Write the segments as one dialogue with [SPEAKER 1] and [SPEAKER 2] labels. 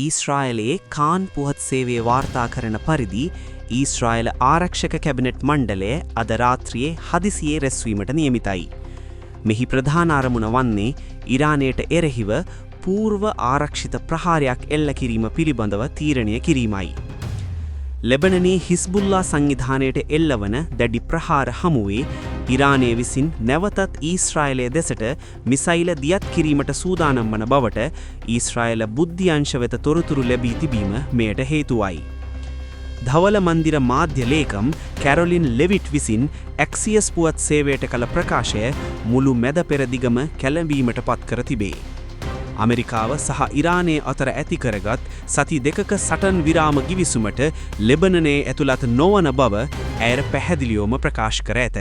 [SPEAKER 1] ඊශ්‍රායලයේ කාන් පුවත් සේවයේ වාර්තා කරන පරිදි ඊශ්‍රායල ආරක්ෂක කැබිනට් මණ්ඩලය අද රාත්‍රියේ හදිසියේ රැස්වීමට නියමිතයි. මෙහි ප්‍රධාන අරමුණ වන්නේ ඉරානයට එරෙහිව පූර්ව ආරක්ෂිත ප්‍රහාරයක් එල්ල කිරීම පිළිබඳව තීරණය කිරීමයි. ලෙබනනයේ හිස්බුල්ලා සංවිධානයට එල්ලවන දැඩි ප්‍රහාර හමුවේ ඉරානය විසින් නැවතත් ඊශ්‍රායලය දෙසට මිසයිල දියත් කිරීමට සූදානම් වන බවට ඊශ්‍රායල බුද්ධ්‍යංශ වෙත තොරතුරු ලැබී තිබීම මෙයට හේතුවයි. ධවල මන්දිර මාධ්‍ය ලේකම් කැරොලින් ලෙවිට් විසින් ඇක්සියස් පුවත් සේවයට කළ ප්‍රකාශය මුළු මැද පෙරදිගම කැළඹීමට පත් කර තිබේ. අමරිකාව සහ ඉරානය අතර ඇති කරගත් සති දෙකක සටන් විරාම ගිවිසුමට ලෙබනනයේ ඇතුළත් නොවන බව ඇයට පැහැදිලිවම ප්‍රකාශ කර ඇත.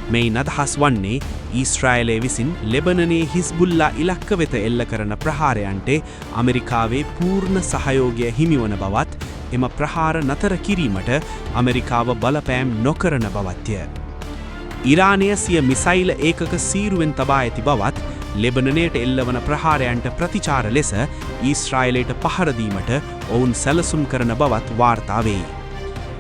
[SPEAKER 1] මෙයින් අදහස් වන්නේ ඊශ්‍රායලය විසින් ලෙබනනයේ හිස්බුල්ලා ඉලක්ක වෙත එල්ල කරන ප්‍රහාරයන්ට අමරිකාවේ පූර්ණ සහයෝගය හිමිවන බවත් එම ප්‍රහාර නතර කිරීමට අමරිකාව බලපෑම් නොකරන බවත්ය. ඉරානය සිය මිසයිල ඒකක සීරුවෙන් තබා ඇති බවත් ලෙබනනයට එල්ලවන ප්‍රහාරයන්ට ප්‍රතිචාර ලෙස ඊශ්‍රායලයට පහරදීමට ඔවුන් සැලසුම් කරන බවත් වාර්තා වේ.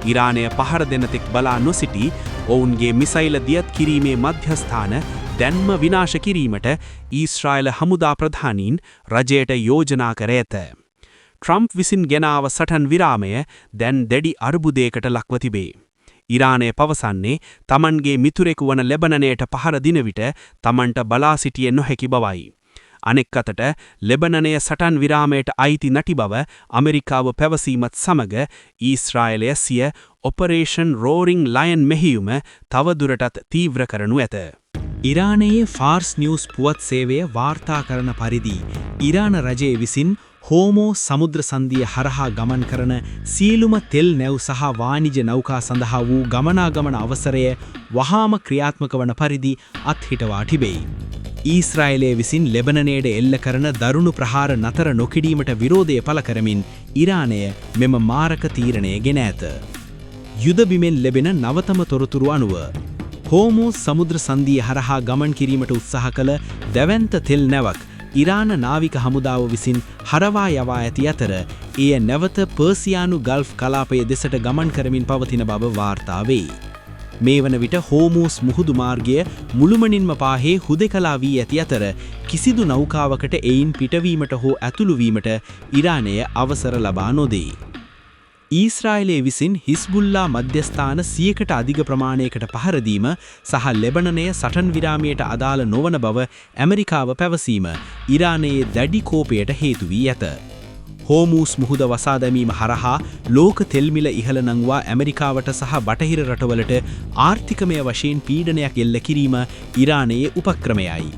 [SPEAKER 1] ඉරානය පහර දෙනතෙක් බලා නොසිටි ඔවුන්ගේ මිසයිල දියත් කිරීමේ මධ්‍යස්ථාන දැන්ම විනාශ කිරීමට ඊශ්‍රායල හමුදා ප්‍රධානීන් රජයට යෝජනා කර ඇත. ට්‍රම්ප් විසින් ගෙනාව සටන් විරාමය දැන් දැඩි අර්බුදයකට ලක්ව තිබේ. ඉරානය පවසන්නේ තමන්ගේ මිතුරෙකු වන ලෙබනනයට පහර දින විට තමන්ට බලා සිටිය නොහැකි බවයි. අනෙක් අතට ලෙබනනය සටන් විරාමයට අයිති නැති බව අමරිකාව පැවසීමත් සමග ඊශ්‍රායලය සිය ඔපරේෂන් රෝරිං ලයන් මෙහියුම තවදුරටත් තීව්‍ර කරනු ඇත. ඉරානයේ ෆාර්ස් නිවුස් පුවත් සේවය වාර්තා කරන පරිදි ඉරාන රජය විසින් හෝමෝ සමුද්‍ර සන්ධිය හරහා ගමන් කරන සියලුම තෙල් නැව් සහ වාණිජ නෞකා සඳහා වූ ගමනාගමන අවසරය වහාම ක්‍රියාත්මක වන පරිදි අත්හිටවා තිබේ. ඊශ්‍රායලය විසින් ලෙබනනයට එල්ල කරන දරුණු ප්‍රහාර නතර නොකිරීමට විරෝධය පළ කරමින් ඉරානය මෙම මාරක තීරණය ගෙන ඇත. යුද බිමෙන් ලැබෙන නවතම තොරතුරු අනුව හෝමෝ සමුද්‍ර සන්ධිය හරහා ගමන් කිරීමට උත්සාහ කළ දැවැන්ත තෙල් නැවක් ඉරාන නාවික හමුදාව විසින් හරවා යවා ඇති අතර එය නැවත පර්සියානු ගල්ෆ් කලාපය දෙසට ගමන් කරමින් පවතින බව වාර්තා වේ. මේ වන විට හෝමූස් මුහුදු මාර්ගය මුළුමනින්ම පාහේ හුදෙකලා වී ඇති අතර කිසිදු නෞකාවකට එයින් පිටවීමට හෝ ඇතුළුවීමට ඉරානය අවසර ලබා නොදේ. ඊශ්‍රායලය විසින් හිස්බුල්ලා මධ්‍යස්ථාන 100කට අධික ප්‍රමාණයකට පහරදීම සහ ලෙබනනය සටන් විරාමයට අදාළ නොවන බව ඇමරිකාව පැවසීම ඉරානයේ දැඩි කෝපයට හේතු වී ඇත. හෝමූස් මුහුද වසා දැමීම හරහා ලෝක තෙල් මිල ඉහළ නංවා ඇමරිකාවට සහ බටහිර රටවලට ආර්ථිකමය වශයෙන් පීඩනයක් එල්ල කිරීම ඉරානයේ උපක්‍රමයයි.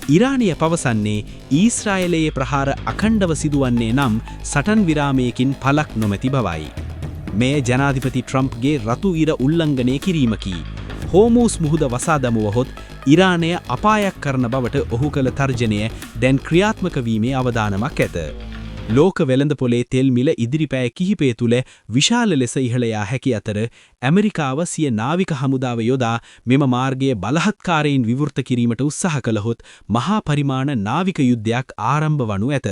[SPEAKER 1] ඉරානය පවසන්නේ ඊශ්‍රායලයේ ප්‍රහාර අඛණ්ඩව සිදුවන්නේ නම් සටන් විරාමයකින් පලක් නොමැති බවයි. මේ ජනාධිපති ට්‍රම්ප්ගේ රතු ඉර උල්ලංඝනය කිරීමකි. හෝමූස් මුහුද වසා දමුවහොත් ඉරානය අපායක් කරන බවට ඔහු කළ තර්ජනය දැන් ක්‍රියාත්මක වීමේ අවදානමක් ඇත. ලෝක වෙළඳපොලේ තෙල් මිල ඉදිරිපෑ කිහිපය තුළ විශාල ලෙස ඉහළ යා හැකි අතර ඇමරිකාව සිය නාවික හමුදාව යොදා මෙම මාර්ගයේ බලහත්කාරයෙන් විවෘත කිරීමට උත්සාහ කළහොත් මහා පරිමාණ නාවික යුද්ධයක් ආරම්භ වනු ඇත.